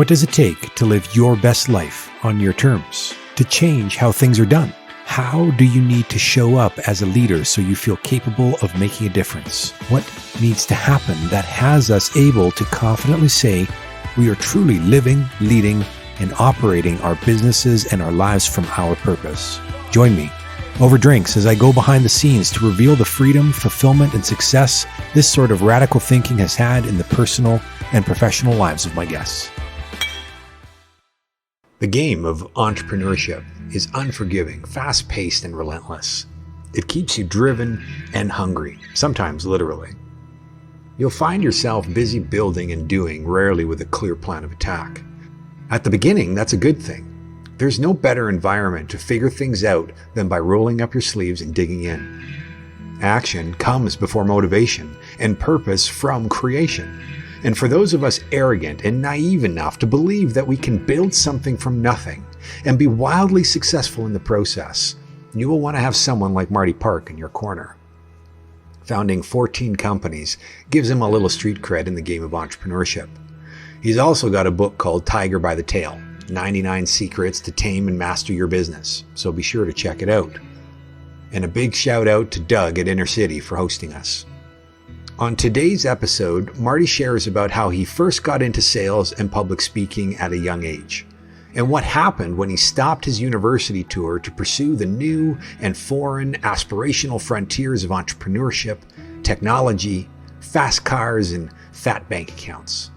What does it take to live your best life on your terms? To change how things are done? How do you need to show up as a leader so you feel capable of making a difference? What needs to happen that has us able to confidently say we are truly living, leading, and operating our businesses and our lives from our purpose? Join me, Overdrinks, as I go behind the scenes to reveal the freedom, fulfillment, and success this sort of radical thinking has had in the personal and professional lives of my guests. The game of entrepreneurship is unforgiving, fast-paced, and relentless. It keeps you driven and hungry, sometimes literally. You'll find yourself busy building and doing, rarely with a clear plan of attack. At the beginning, that's a good thing. There's no better environment to figure things out than by rolling up your sleeves and digging in. Action comes before motivation, and purpose from creation. And for those of us arrogant and naive enough to believe that we can build something from nothing and be wildly successful in the process, you will want to have someone like Marty in your corner. Founding 14 companies gives him a little street cred in the game of entrepreneurship. He's also got a book called Tiger by the Tail, 99 Secrets to Tame and Master Your Business, so be sure to check it out. And a big shout out to Doug at Inner City for hosting us. On today's episode, Marty shares about how he first got into sales and public speaking at a young age, and what happened when he stopped his university tour to pursue the new and foreign aspirational frontiers of entrepreneurship, technology, fast cars, and fat bank accounts.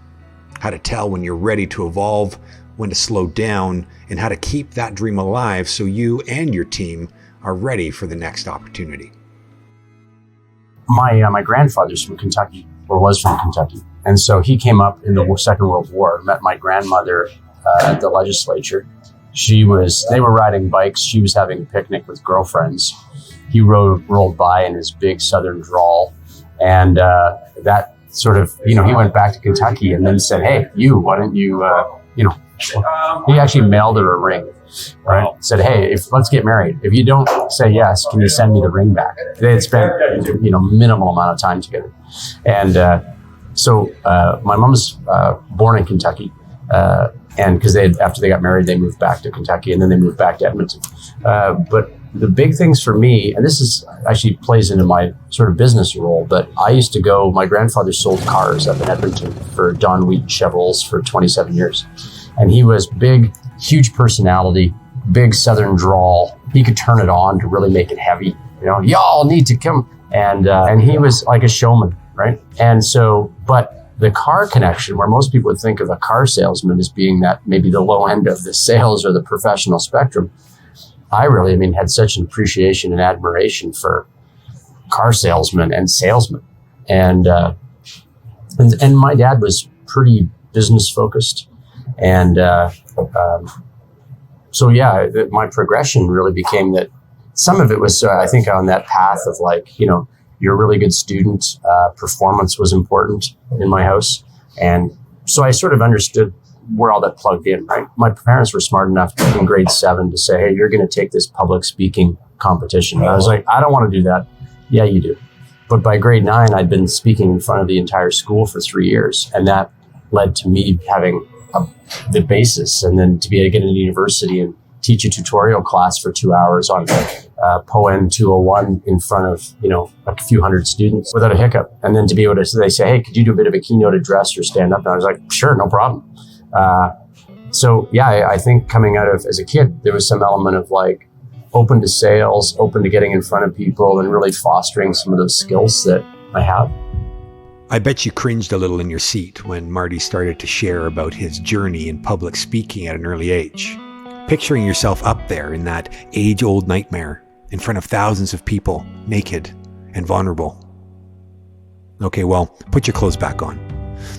How to tell when you're ready to evolve, when to slow down, and how to keep that dream alive so you and your team are ready for the next opportunity. My grandfather's from Kentucky, or was from Kentucky. And so he came up in the Second World War, met my grandmother at the legislature. They were riding bikes. She was having a picnic with girlfriends. He rolled by in his big Southern drawl. And that sort of, he went back to Kentucky and then said, hey, why don't you, he actually mailed her a ring. Right? Said, hey, let's get married. If you don't say yes, can you send me the ring back? They had spent, minimal amount of time together. And so my mom's born in Kentucky. And because after they got married, they moved back to Kentucky and then they moved back to Edmonton. But the big things for me, and this is actually plays into my sort of business role, but I used to go, my grandfather sold cars up in Edmonton for Don Wheaton Chevrolets for 27 years. And he was big, huge personality, big Southern drawl. He could turn it on to really make it heavy. Y'all need to come. And he was like a showman, right? And so, but the car connection, where most people would think of a car salesman as being that maybe the low end of the sales or the professional spectrum, I really, had such an appreciation and admiration for car salesmen and salesmen. And my dad was pretty business focused. And my progression really became that some of it was, I think, on that path of you're a really good student. Performance was important in my house. And so I sort of understood where all that plugged in, right? My parents were smart enough in grade 7 to say, hey, you're going to take this public speaking competition. And I was like, I don't want to do that. Yeah, you do. But by grade 9, I'd been speaking in front of the entire school for 3 years. And that led to me having the basis, and then to be able to get into university and teach a tutorial class for 2 hours on POEN 201 in front of, a few hundred students without a hiccup. And then to be able to, so they say, hey, could you do a bit of a keynote address or stand up? And I was like, sure, no problem. I think coming out of, as a kid, there was some element of open to sales, open to getting in front of people and really fostering some of those skills that I have. I bet you cringed a little in your seat when Marty started to share about his journey in public speaking at an early age. Picturing yourself up there in that age-old nightmare, in front of thousands of people, naked and vulnerable. Okay, well, put your clothes back on.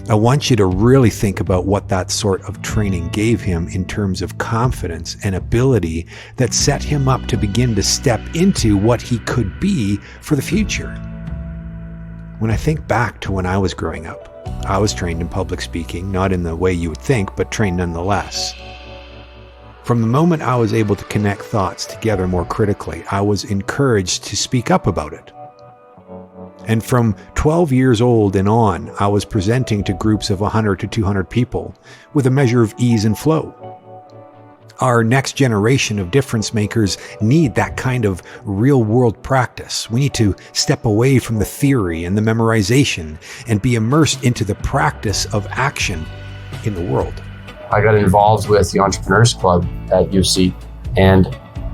I want you to really think about what that sort of training gave him in terms of confidence and ability that set him up to begin to step into what he could be for the future. When I think back to when I was growing up, I was trained in public speaking, not in the way you would think, but trained nonetheless. From the moment I was able to connect thoughts together more critically, I was encouraged to speak up about it. And from 12 years old and on, I was presenting to groups of 100 to 200 people with a measure of ease and flow. Our next generation of difference makers need that kind of real-world practice. We need to step away from the theory and the memorization and be immersed into the practice of action in the world. I got involved with the Entrepreneurs Club at UC and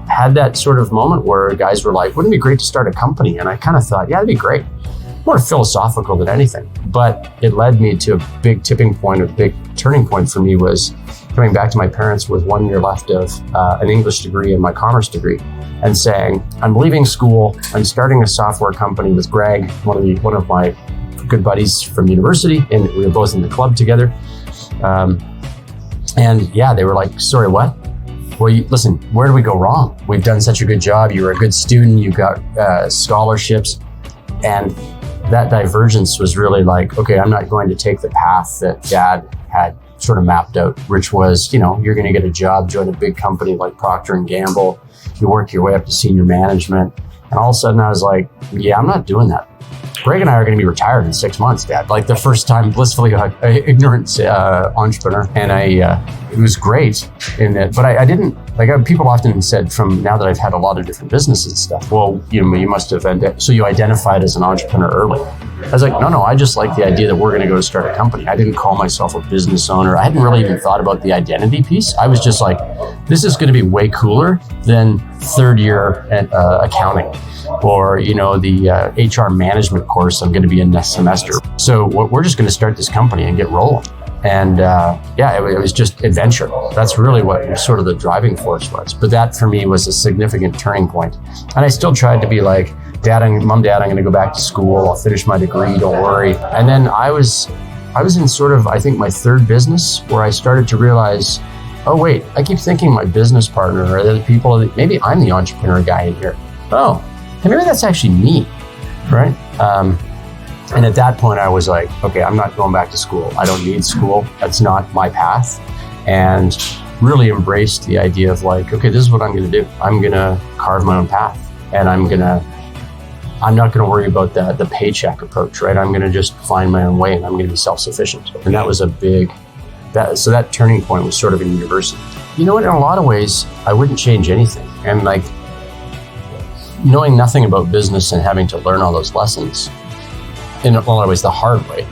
had that sort of moment where guys were like, wouldn't it be great to start a company? And I kind of thought, yeah, that'd be great. More philosophical than anything. But it led me to a big tipping point, a big turning point for me was coming back to my parents with 1 year left of an English degree and my commerce degree and saying, I'm leaving school, I'm starting a software company with Greg, one of my good buddies from university, and we were both in the club together. And yeah, they were like, sorry, what? Well, listen, where do we go wrong? We've done such a good job. You were a good student. You got scholarships. And that divergence was really like, okay, I'm not going to take the path that Dad had sort of mapped out, which was, you're going to get a job, join a big company like Procter & Gamble. You work your way up to senior management. And all of a sudden I was like, yeah, I'm not doing that. Greg and I are going to be retired in 6 months, Dad. Like the first time blissfully ignorant entrepreneur. And it was great in that, but I didn't, people often said from now that I've had a lot of different businesses and stuff, well, you must have, so you identified as an entrepreneur early. I was like, no, I just like the idea that we're going to go start a company. I didn't call myself a business owner. I hadn't really even thought about the identity piece. I was just like, this is going to be way cooler than third year accounting or, the HR management course I'm going to be in next semester. So we're just going to start this company and get rolling. And it was just adventure. That's really what sort of the driving force was. But that for me was a significant turning point. And I still tried to be like, Mom, Dad, I'm going to go back to school. I'll finish my degree. Don't worry. And then I was in sort of, I think, my third business where I started to realize, oh, wait, I keep thinking my business partner or the people, maybe I'm the entrepreneur guy in here. Oh, and maybe that's actually me, right? And at that point, I was like, okay, I'm not going back to school. I don't need school. That's not my path. And really embraced the idea of like, okay, this is what I'm going to do. I'm going to carve my own path. And I'm not going to worry about the paycheck approach, right? I'm going to just find my own way and I'm going to be self-sufficient. And that was so that turning point was sort of in university. You know what? In a lot of ways, I wouldn't change anything. And like knowing nothing about business and having to learn all those lessons, in a lot of ways, the hard way,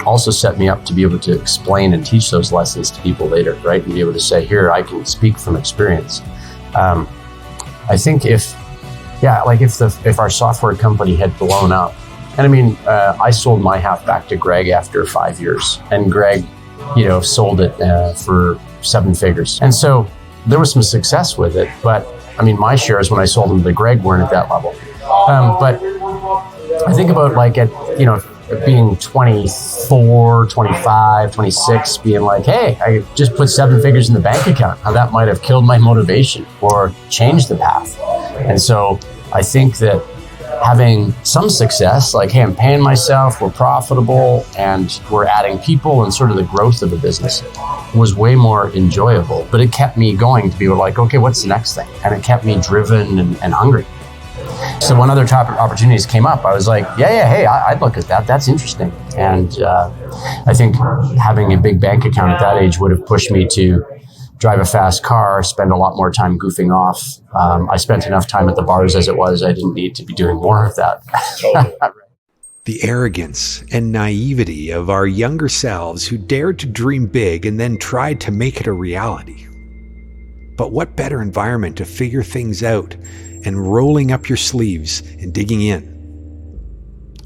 also set me up to be able to explain and teach those lessons to people later, right? And be able to say, here, I can speak from experience. I think if our software company had blown up, and I mean, I sold my half back to Greg after 5 years, and Greg, sold it for 7 figures. And so there was some success with it, but I mean, my shares when I sold them to Greg weren't at that level. But I think about being 24, 25, 26, being like, hey, I just put 7 figures in the bank account. How that might have killed my motivation or changed the path. And so I think that having some success, like, hey, I'm paying myself, we're profitable, and we're adding people and sort of the growth of the business was way more enjoyable. But it kept me going to be like, okay, what's the next thing? And it kept me driven and hungry. So when other top opportunities came up, I was like, hey, I'd look at that. That's interesting. And I think having a big bank account at that age would have pushed me to drive a fast car, spend a lot more time goofing off. I spent enough time at the bars as it was. I didn't need to be doing more of that. Totally. The arrogance and naivety of our younger selves who dared to dream big and then tried to make it a reality. But what better environment to figure things out and rolling up your sleeves and digging in?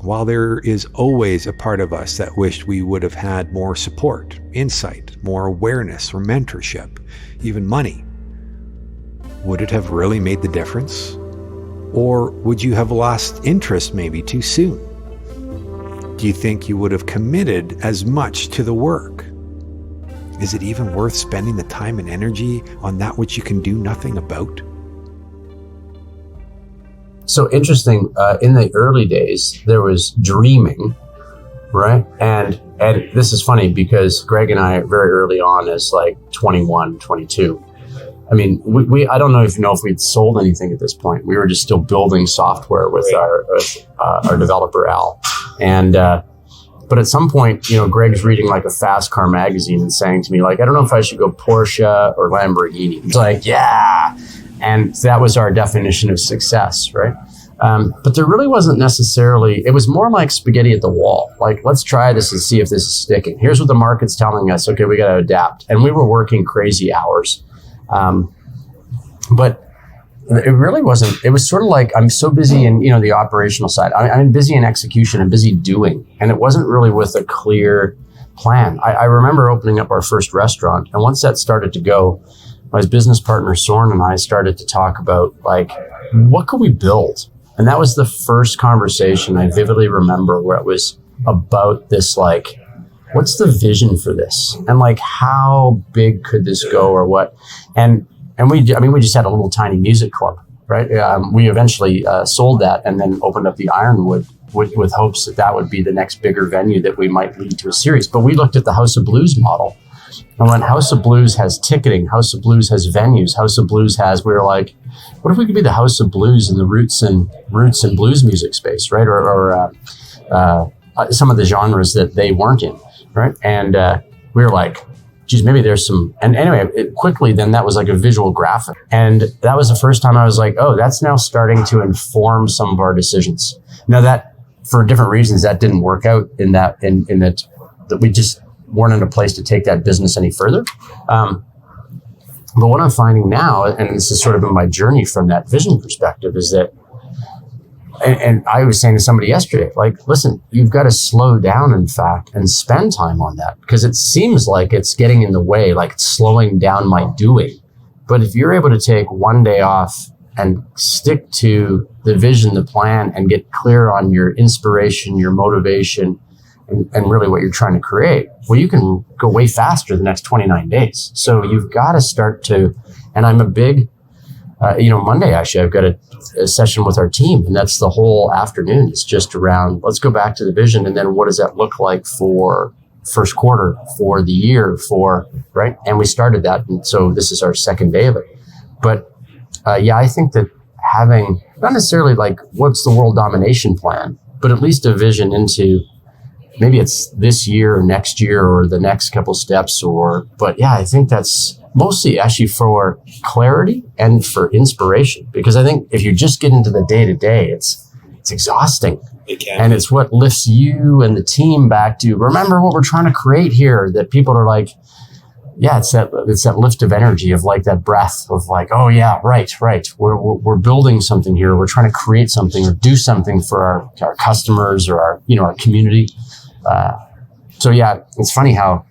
While there is always a part of us that wished we would have had more support, insight, more awareness or mentorship, even money, would it have really made the difference? Or would you have lost interest maybe too soon? Do you think you would have committed as much to the work? Is it even worth spending the time and energy on that which you can do nothing about? So interesting, in the early days, there was dreaming, right? And this is funny because Greg and I very early on as like 21, 22, I mean, I don't know if we'd sold anything at this point. We were just still building software with our developer Al, and but at some point, Greg's reading like a fast car magazine and saying to me like, I don't know if I should go Porsche or Lamborghini. It's like, yeah, and that was our definition of success, right? But there really wasn't necessarily. It was more like spaghetti at the wall. Like, let's try this and see if this is sticking. Here's what the market's telling us. Okay, we got to adapt, and we were working crazy hours. But it really wasn't. It was sort of like I'm so busy in the operational side. I'm busy in execution and busy doing, and it wasn't really with a clear plan. I remember opening up our first restaurant, and once that started to go, my business partner Soren and I started to talk about like, what could we build? And that was the first conversation I vividly remember where it was about this like, what's the vision for this? And like, how big could this go or what? And we just had a little tiny music club, right? We eventually sold that and then opened up the Ironwood with hopes that would be the next bigger venue that we might lead to a series. But we looked at the House of Blues model. And when House of Blues has ticketing, House of Blues has venues, House of Blues has, we were like, what if we could be the House of Blues in the roots and blues music space, right? Or some of the genres that they weren't in, right? And we were like, geez, maybe there's some, and anyway, quickly then that was like a visual graphic. And that was the first time I was like, oh, that's now starting to inform some of our decisions. Now that, for different reasons, that didn't work out in that we just weren't in a place to take that business any further. But what I'm finding now, and this has sort of been my journey from that vision perspective, is that, and I was saying to somebody yesterday, like, listen, you've got to slow down, in fact, and spend time on that, because it seems like it's getting in the way, like it's slowing down my doing. But if you're able to take one day off and stick to the vision, the plan, and get clear on your inspiration, your motivation, and really what you're trying to create, well, you can go way faster the next 29 days. So you've got to start to, and I'm a big, Monday, actually, I've got a session with our team, and that's the whole afternoon. It's just around, let's go back to the vision, and then what does that look like for first quarter, for the year, right? And we started that, and so this is our second day of it. But I think that having, not necessarily like, what's the world domination plan, but at least a vision into, maybe it's this year or next year or the next couple steps but I think that's mostly actually for clarity and for inspiration, because I think if you just get into the day to day, it's exhausting. It can. And it's what lifts you and the team back to remember what we're trying to create here, that people are like, yeah, it's that lift of energy, of like that breath of like, oh yeah, right. We're building something here. We're trying to create something or do something for our customers or our community. So yeah, it's funny how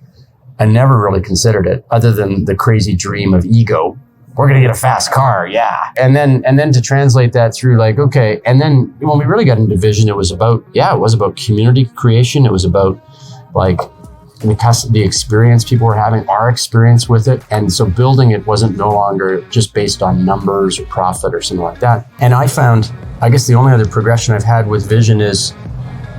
I never really considered it other than the crazy dream of ego. We're going to get a fast car. Yeah. And then to translate that through like, okay. And then when we really got into vision, it was about community creation. It was about like the experience people were having, our experience with it. And so building it wasn't no longer just based on numbers or profit or something like that. And I found, I guess the only other progression I've had with vision is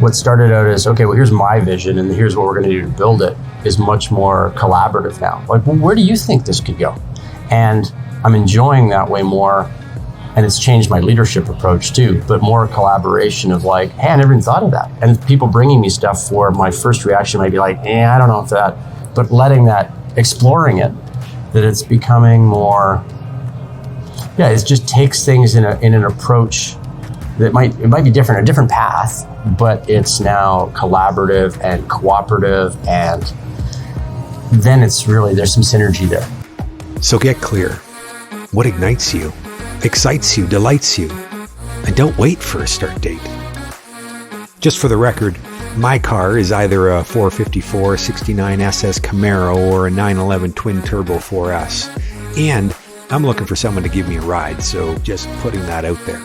what started out as, okay, well, here's my vision and here's what we're going to do to build it, is much more collaborative now. Like, well, where do you think this could go? And I'm enjoying that way more. And it's changed my leadership approach too, but more collaboration of like, hey, I never even thought of that. And people bringing me stuff where my first reaction might be like, I don't know if that, but letting that, exploring it, that it's becoming more, it just takes things in an approach that might be different, a different path, but it's now collaborative and cooperative, and then it's really, there's some synergy there. So get clear. What ignites you, excites you, delights you, and don't wait for a start date. Just for the record, my car is either a 454 69 SS Camaro or a 911 twin turbo 4S, and I'm looking for someone to give me a ride, so just putting that out there.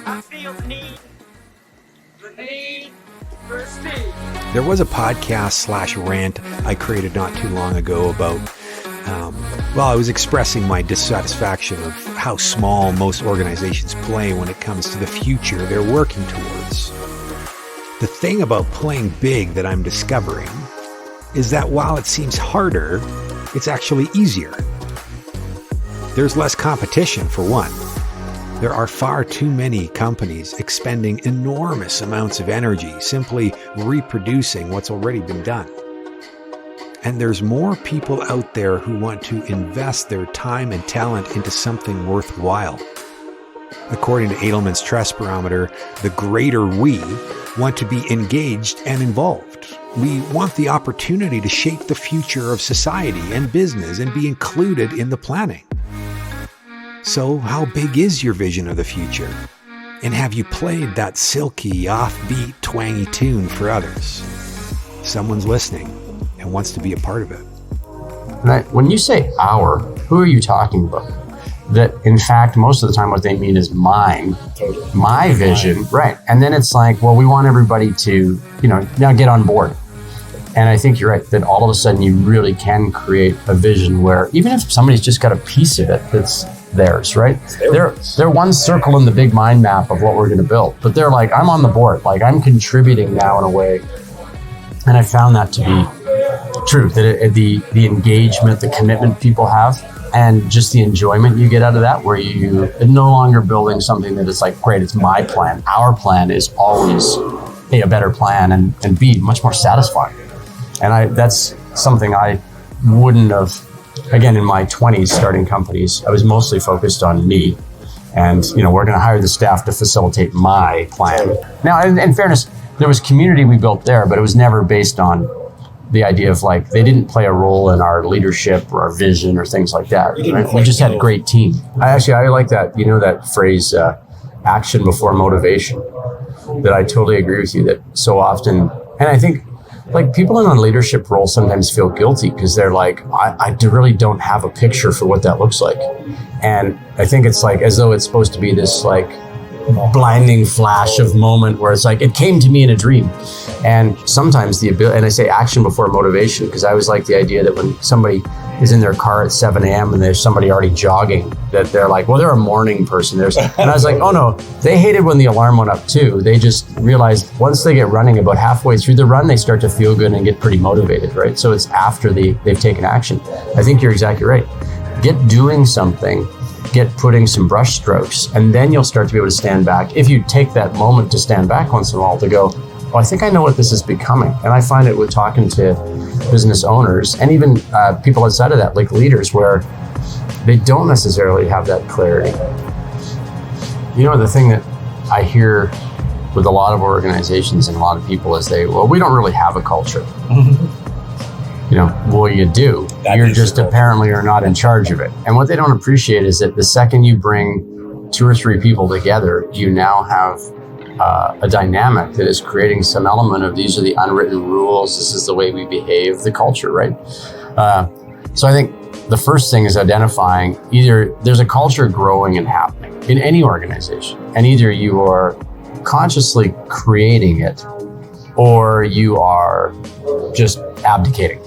There was a podcast/rant I created not too long ago about, I was expressing my dissatisfaction of how small most organizations play when it comes to the future they're working towards. The thing about playing big that I'm discovering is that while it seems harder, it's actually easier. There's less competition, for one. There are far too many companies expending enormous amounts of energy simply reproducing what's already been done. And there's more people out there who want to invest their time and talent into something worthwhile. According to Edelman's Trust Barometer, the greater we want to be engaged and involved. We want the opportunity to shape the future of society and business and be included in the planning. So how big is your vision of the future? And have you played that silky, offbeat, twangy tune for others? Someone's listening and wants to be a part of it. When you say our, who are you talking about? That in fact, most of the time what they mean is mine, my vision, right? And then it's like, well, we want everybody to, now get on board. And I think you're right, that all of a sudden you really can create a vision where even if somebody's just got a piece of it that's theirs, right? They're one circle in the big mind map of what we're going to build, but they're like, I'm on the board, like I'm contributing now in a way. And I found that to be true, that the engagement, the commitment people have, and just the enjoyment you get out of that, where you are no longer building something that is like, great, it's my plan. Our plan is always a better plan and B, much more satisfying. And that's something I wouldn't have, again, in my 20s starting companies, I was mostly focused on me. And, we're going to hire the staff to facilitate my plan. Now, in fairness, there was community we built there, but it was never based on the idea of like, they didn't play a role in our leadership or our vision or things like that. Right? We just had a great team. I like that, that phrase, action before motivation, that I totally agree with you that so often, and I think like people in a leadership role sometimes feel guilty because they're like, I really don't have a picture for what that looks like. And I think it's like, as though it's supposed to be this like blinding flash of moment where it's like, it came to me in a dream. And sometimes the ability, and I say action before motivation, because I always like the idea that when somebody is in their car at 7 a.m. and there's somebody already jogging, that they're like, well, they're a morning person. And I was like, oh no, they hated when the alarm went up too. They just realized once they get running about halfway through the run, they start to feel good and get pretty motivated, right? So it's after they've taken action. I think you're exactly right. Get doing something, get putting some brush strokes, and then you'll start to be able to stand back. If you take that moment to stand back once in a while to go, well, I think I know what this is becoming. And I find it with talking to business owners and even people outside of that, like leaders, where they don't necessarily have that clarity. The thing that I hear with a lot of organizations and a lot of people is we don't really have a culture. Well, you do. You're just apparently are not in charge of it. And what they don't appreciate is that the second you bring 2 or 3 people together, you now have a dynamic that is creating some element of these are the unwritten rules. This is the way we behave, the culture, right? So I think the first thing is identifying either there's a culture growing and happening in any organization, and either you are consciously creating it or you are just abdicating.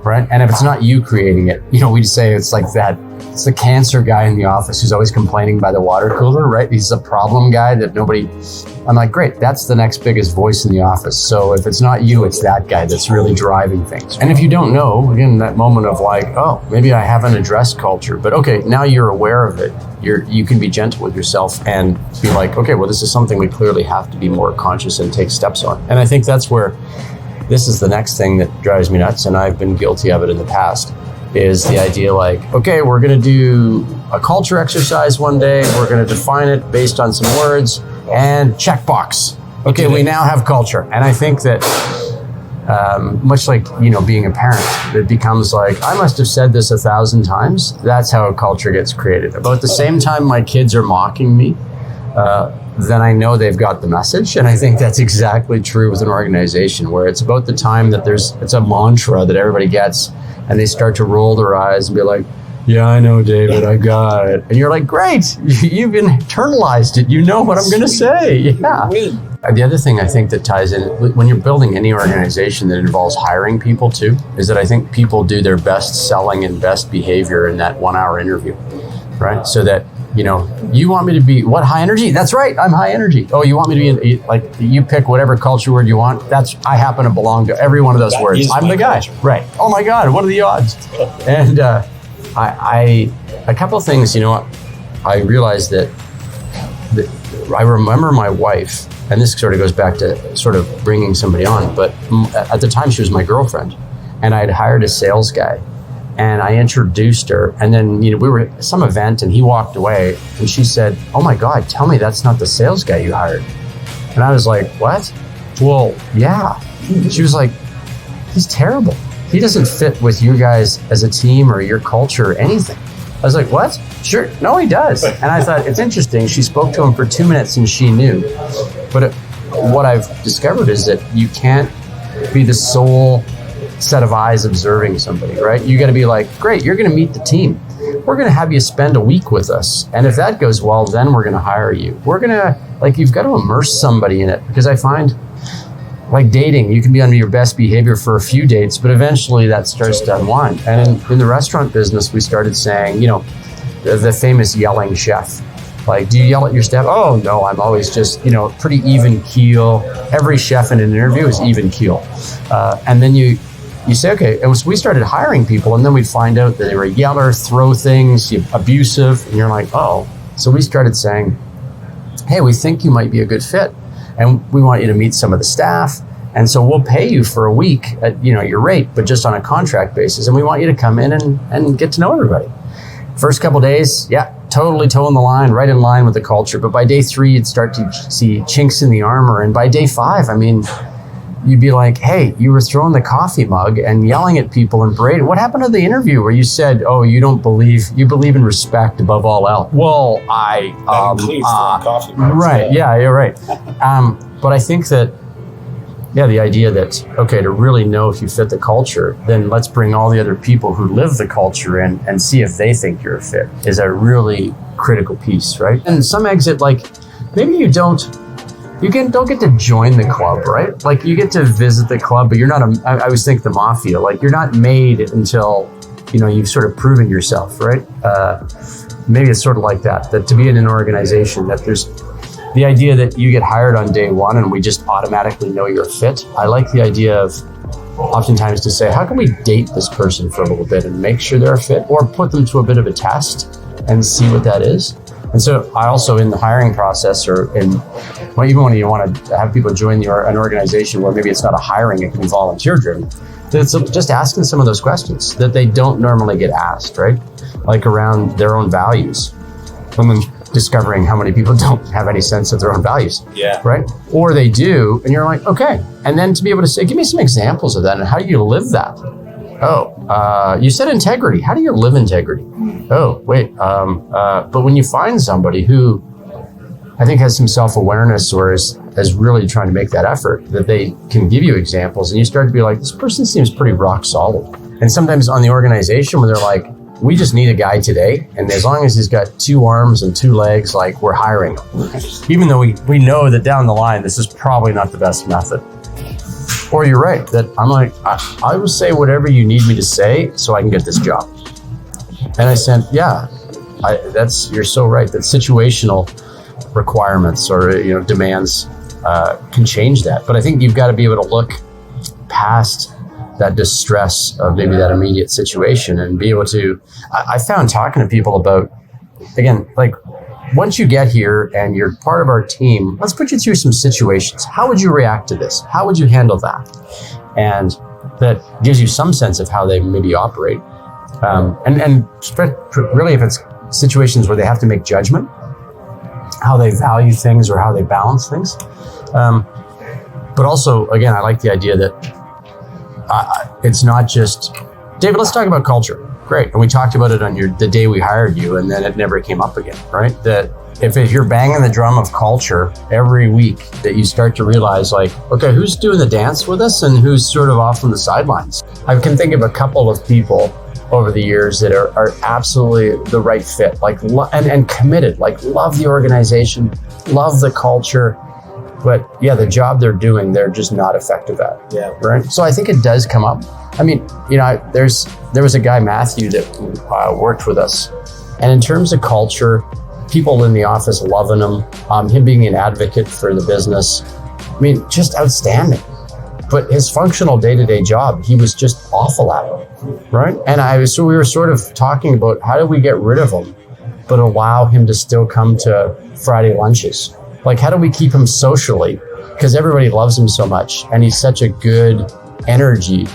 Right. And if it's not you creating it, we just say it's like that. It's the cancer guy in the office who's always complaining by the water cooler, right? He's a problem guy that I'm like, great, that's the next biggest voice in the office. So if it's not you, it's that guy that's really driving things. And if you don't know, again, that moment of like, oh, maybe I haven't addressed culture, but okay, now you're aware of it. You can be gentle with yourself and be like, okay, well, this is something we clearly have to be more conscious and take steps on. And I think that's where this is the next thing that drives me nuts, and I've been guilty of it in the past, is the idea like, okay, we're going to do a culture exercise one day. We're going to define it based on some words and checkbox. Okay, we now have culture. And I think that much like, being a parent, it becomes like, I must have said this 1,000 times. That's how a culture gets created. About the same time my kids are mocking me, then I know they've got the message. And I think that's exactly true with an organization where it's about the time that it's a mantra that everybody gets and they start to roll their eyes and be like, yeah, I know, David, I got it. And you're like, great, you've internalized it. You know what I'm going to say. Yeah. The other thing I think that ties in, when you're building any organization that involves hiring people too, is that I think people do their best selling and best behavior in that 1-hour interview, right? So that, you want me to be what, high energy? That's right, I'm high energy. Oh, you want me to be like, you pick whatever culture word you want. I happen to belong to every one of those words. I'm the guy, right? Oh my God, what are the odds? And I a couple of things, I realized that I remember my wife, and this sort of goes back to sort of bringing somebody on, but at the time she was my girlfriend, and I had hired a sales guy, and I introduced her, and then we were at some event and he walked away, and she said, "Oh my God, tell me that's not the sales guy you hired." And I was like, "What?" "Well, yeah." She was like, "He's terrible. He doesn't fit with you guys as a team or your culture or anything." I was like, "What?" "Sure. No, he does." And I thought, it's interesting. She spoke to him for 2 minutes and she knew. But what I've discovered is that you can't be the sole set of eyes observing somebody, right? You got to be like, "Great, you're going to meet the team. We're going to have you spend a week with us. And if that goes well, then we're going to hire you." We're going to, you've got to immerse somebody in it, because I find, like dating, you can be on your best behavior for a few dates, but eventually that starts to unwind. And in the restaurant business, we started saying, the famous yelling chef. Like, "Do you yell at your staff?" "Oh, no, I'm always just, pretty even keel." Every chef in an interview is even keel. And then you say, okay, and so we started hiring people, and then we'd find out that they were a yeller, throw things, abusive, and you're like, oh. So we started saying, "Hey, we think you might be a good fit, and we want you to meet some of the staff. And so we'll pay you for a week at your rate, but just on a contract basis. And we want you to come in and get to know everybody." First couple of days, yeah, totally toeing the line, right in line with the culture. But by day 3, you'd start to see chinks in the armor. And by day 5, you'd be like, "Hey, you were throwing the coffee mug and yelling at people and berating. What happened to the interview where you said, oh, you believe in respect above all else?" "Well, coffee mugs. Right, yeah, you're right." But I think that, the idea that, okay, to really know if you fit the culture, then let's bring all the other people who live the culture in and see if they think you're a fit, is a really critical piece, right? And some exit, maybe you don't get to join the club, right? You get to visit the club, but you're not I always think the mafia, you're not made until, you've sort of proven yourself, right? Maybe it's sort of like that to be in an organization, that there's the idea that you get hired on day 1 and we just automatically know you're fit. I like the idea of oftentimes to say, how can we date this person for a little bit and make sure they're a fit, or put them to a bit of a test and see what that is. And so I also, in the hiring process, even when you want to have people join an organization where maybe it's not a hiring, it can be volunteer driven, it's just asking some of those questions that they don't normally get asked, right? Around their own values. And then discovering how many people don't have any sense of their own values, right? Or they do, and you're like, okay. And then to be able to say, give me some examples of that, and how do you live that? "Oh, you said integrity. How do you live integrity?" "Oh, wait. But when you find somebody who I think has some self-awareness, or is really trying to make that effort, that they can give you examples, and you start to be like, this person seems pretty rock solid. And sometimes on the organization where they're like, we just need a guy today, and as long as he's got 2 arms and 2 legs, we're hiring him. Even though we know that down the line, this is probably not the best method. Or you're right, that I'm like, I will say whatever you need me to say so I can get this job. And I said, you're so right, that situational requirements or demands can change that. But I think you've got to be able to look past that distress of maybe that immediate situation and be able to, I found talking to people about, again, once you get here and you're part of our team, let's put you through some situations. How would you react to this? How would you handle that? And that gives you some sense of how they maybe operate. And really, if it's situations where they have to make judgment, how they value things or how they balance things. But also, again, I like the idea that it's not just, David, let's talk about culture. Great. And we talked about it on the day we hired you, and then it never came up again, right? That if you're banging the drum of culture every week, that you start to realize okay, who's doing the dance with us and who's sort of off on the sidelines? I can think of a couple of people over the years that are absolutely the right fit, and committed, love the organization, love the culture, but the job they're doing, they're just not effective at. Yeah. Right. So I think it does come up. There was a guy, Matthew, that worked with us, and in terms of culture, people in the office loving him being an advocate for the business, just outstanding. but his functional day-to-day job, he was just awful at it, right? And so we were sort of talking about how do we get rid of him, but allow him to still come to Friday lunches? Like, how do we keep him socially? Because everybody loves him so much, and he's such a good energy,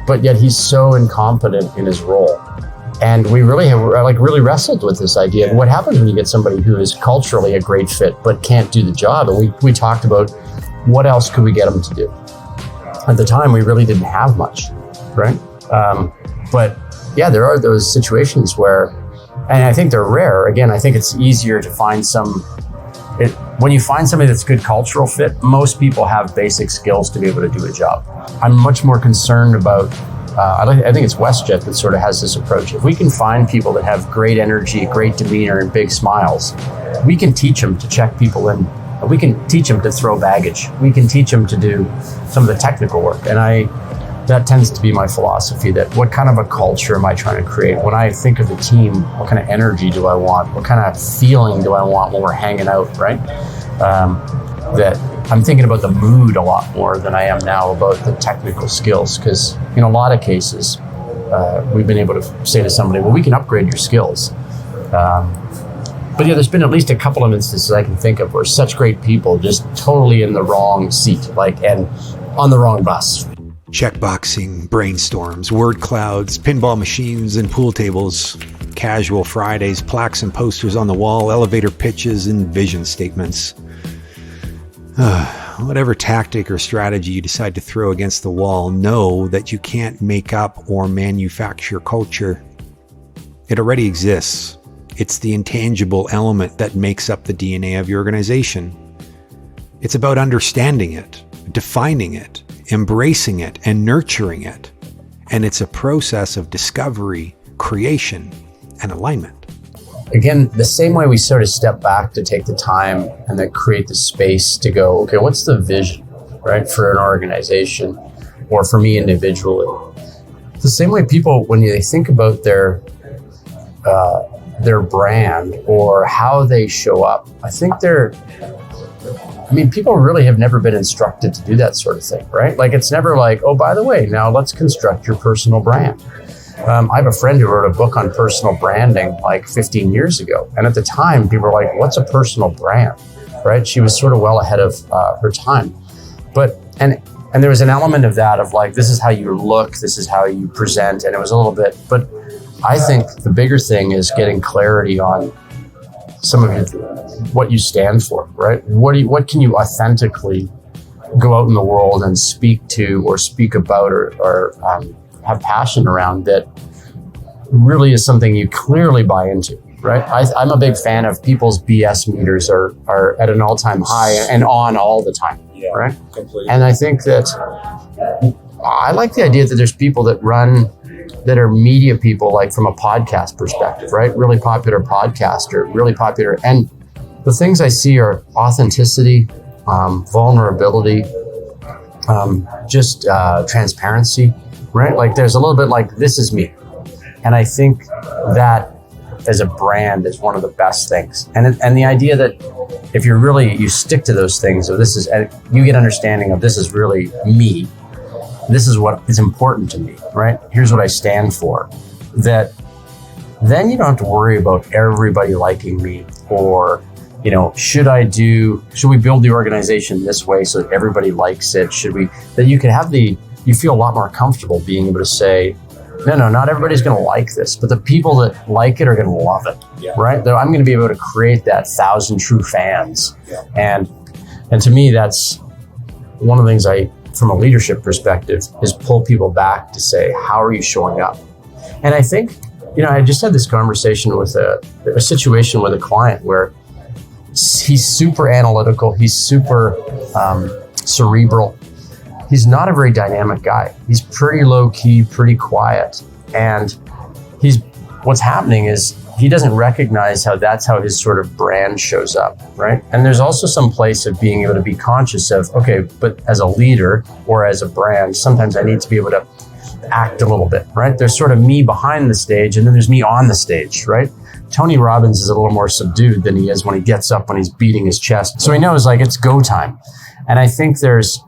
but yet he's so incompetent in his role. And we really wrestled with this idea of what happens when you get somebody who is culturally a great fit, but can't do the job. And we talked about what else could we get them to do. At the time, we really didn't have much, right? But yeah, there are those situations where, and I think they're rare. Again, I think it's easier to find when you find somebody that's good cultural fit, most people have basic skills to be able to do a job. I'm much more concerned about, I think it's WestJet that sort of has this approach. If we can find people that have great energy, great demeanor, and big smiles, we can teach them to check people in. We can teach them to throw baggage. We can teach them to do some of the technical work. And that tends to be my philosophy, that what kind of a culture am I trying to create? When I think of the team, what kind of energy do I want? What kind of feeling do I want when we're hanging out, right? That I'm thinking about the mood a lot more than I am now about the technical skills. Because in a lot of cases, we've been able to say to somebody, well, we can upgrade your skills. But yeah, there's been at least a couple of instances I can think of where such great people just totally in the wrong seat, and on the wrong bus. Checkboxing, brainstorms, word clouds, pinball machines and pool tables, casual Fridays, plaques and posters on the wall, elevator pitches and vision statements. Whatever tactic or strategy you decide to throw against the wall, know that you can't make up or manufacture culture. It already exists. It's the intangible element that makes up the DNA of your organization. It's about understanding it, defining it, embracing it, and nurturing it. And it's a process of discovery, creation, and alignment. Again, the same way we sort of step back to take the time and then create the space to go, okay, what's the vision, right, for an organization or for me individually? It's the same way people, when they think about their brand or how they show up, I think people really have never been instructed to do that sort of thing, right? Like, it's never like, oh, by the way, now let's construct your personal brand. I have a friend who wrote a book on personal branding like 15 years ago. And at the time, people were like, what's a personal brand, right? She was sort of well ahead of her time. But, and there was an element of that of like, this is how you look, this is how you present. And it was a little bit, but I think the bigger thing is getting clarity on some of what you stand for, right? What can you authentically go out in the world and speak to or speak about or have passion around that really is something you clearly buy into, right? I'm a big fan of people's BS meters are at an all-time high and on all the time, right? Completely. And I think that I like the idea that there's people that are media people, like from a podcast perspective, right? Really popular podcaster, really popular. And the things I see are authenticity, vulnerability, transparency, right? Like there's a little bit like, this is me. And I think that as a brand is one of the best things. And the idea that if you stick to those things, or you get understanding of this is really me. This is what is important to me, right? Here's what I stand for. That then you don't have to worry about everybody liking me or, should we build the organization this way so that everybody likes it? You feel a lot more comfortable being able to say, no, not everybody's going to like this, but the people that like it are going to love it, right? I'm going to be able to create that 1,000 true fans. Yeah. And to me, that's one of the things from a leadership perspective, is pull people back to say, how are you showing up? And I think, I just had this conversation with a situation with a client where he's super analytical, he's super cerebral. He's not a very dynamic guy. He's pretty low key, pretty quiet. And what's happening is he doesn't recognize that's how his sort of brand shows up, right? And there's also some place of being able to be conscious of, okay, but as a leader or as a brand, sometimes I need to be able to act a little bit, right? There's sort of me behind the stage and then there's me on the stage, right? Tony Robbins is a little more subdued than he is when he gets up, when he's beating his chest. So he knows like it's go time. And I think there's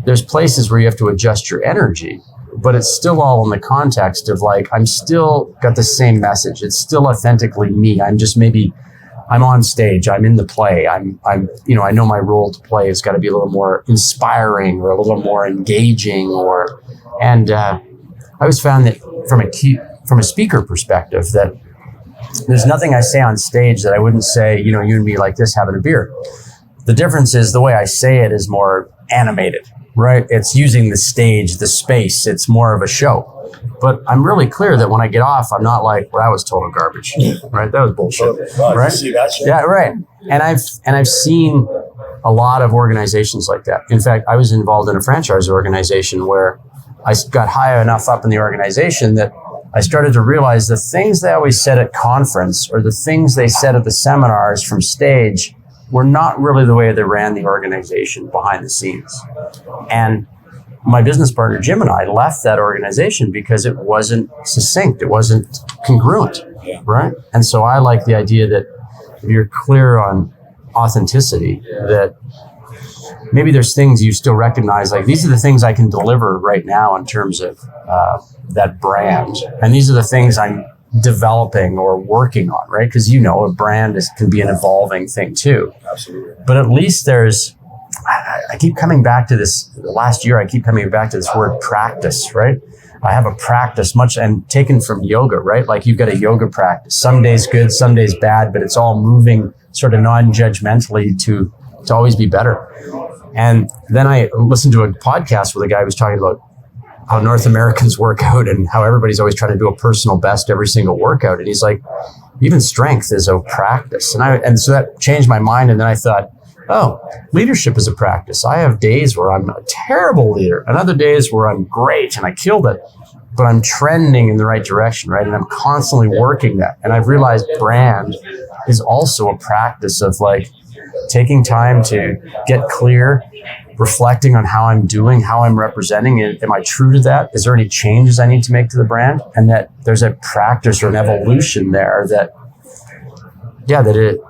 there's places where you have to adjust your energy, but it's still all in the context of like, I'm still got the same message. It's still authentically me. I'm on stage. I'm in the play. I know my role to play has got to be a little more inspiring or a little more engaging I always found that from a speaker perspective, that there's nothing I say on stage that I wouldn't say, you and me like this having a beer. The difference is the way I say it is more animated, right? It's using the stage, the space. It's more of a show. But I'm really clear that when I get off, I'm not like, well, that was total garbage, right? That was bullshit, right? See that shit? Yeah, right. And I've seen a lot of organizations like that. In fact, I was involved in a franchise organization where I got high enough up in the organization that I started to realize the things they always said at conference or the things they said at the seminars from stage were not really the way they ran the organization behind the scenes. And my business partner, Jim, and I left that organization because it wasn't succinct. It wasn't congruent, right? And so I like the idea that if you're clear on authenticity, that maybe there's things you still recognize, like these are the things I can deliver right now in terms of that brand. And these are the things I'm developing or working on, right? Because a brand can be an evolving thing too. Absolutely. But at least I keep coming back to this. Last year, I keep coming back to this word practice, right? I have a practice and taken from yoga, right? Like you've got a yoga practice. Some days good, some days bad, but it's all moving sort of non-judgmentally to always be better. And then I listened to a podcast where the guy was talking about how North Americans work out and how everybody's always trying to do a personal best every single workout. And he's like, even strength is a practice. And so that changed my mind. And then I thought, oh, leadership is a practice. I have days where I'm a terrible leader and other days where I'm great and I killed it, but I'm trending in the right direction, right? And I'm constantly working that. And I've realized brand is also a practice of like taking time to get clear, reflecting on how I'm doing, how I'm representing it. Am I true to that? Is there any changes I need to make to the brand? And that there's a practice or an evolution there that it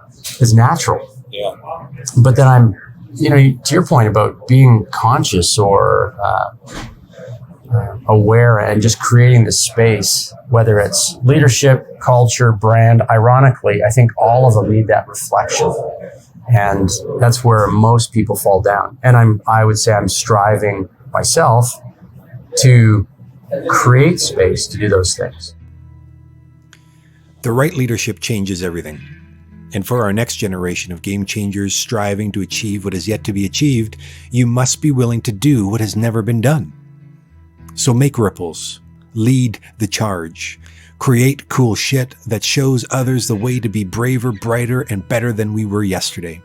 is natural. Yeah. But then I'm, to your point about being conscious or aware and just creating the space, whether it's leadership, culture, brand, ironically, I think all of them need that reflection. And that's where most people fall down. And I would say I'm striving myself to create space to do those things. The right leadership changes everything. And for our next generation of game changers striving to achieve what is yet to be achieved, you must be willing to do what has never been done. So make ripples, lead the charge, create cool shit that shows others the way to be braver, brighter, and better than we were yesterday.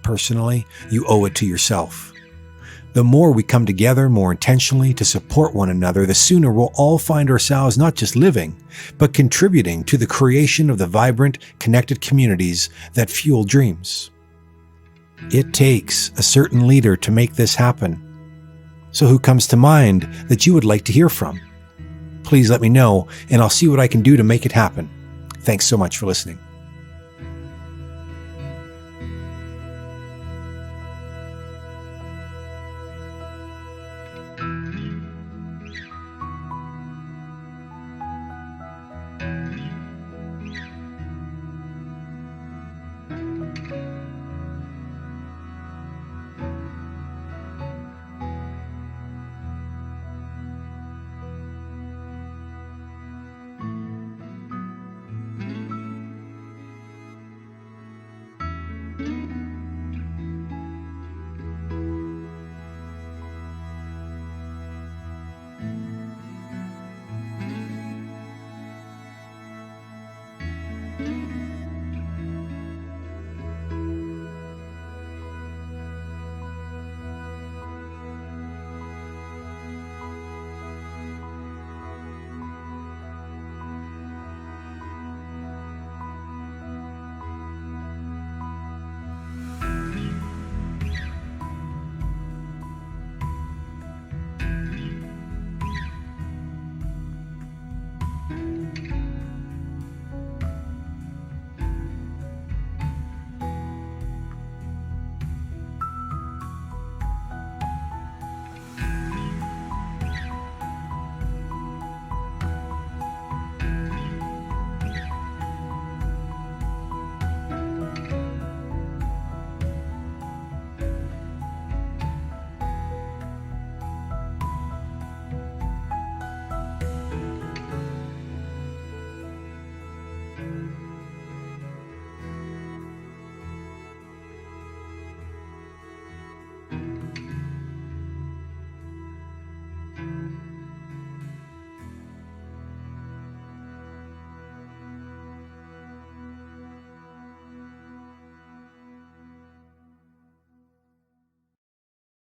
Personally, you owe it to yourself. The more we come together more intentionally to support one another, the sooner we'll all find ourselves not just living, but contributing to the creation of the vibrant, connected communities that fuel dreams. It takes a certain leader to make this happen. So who comes to mind that you would like to hear from? Please let me know, and I'll see what I can do to make it happen. Thanks so much for listening.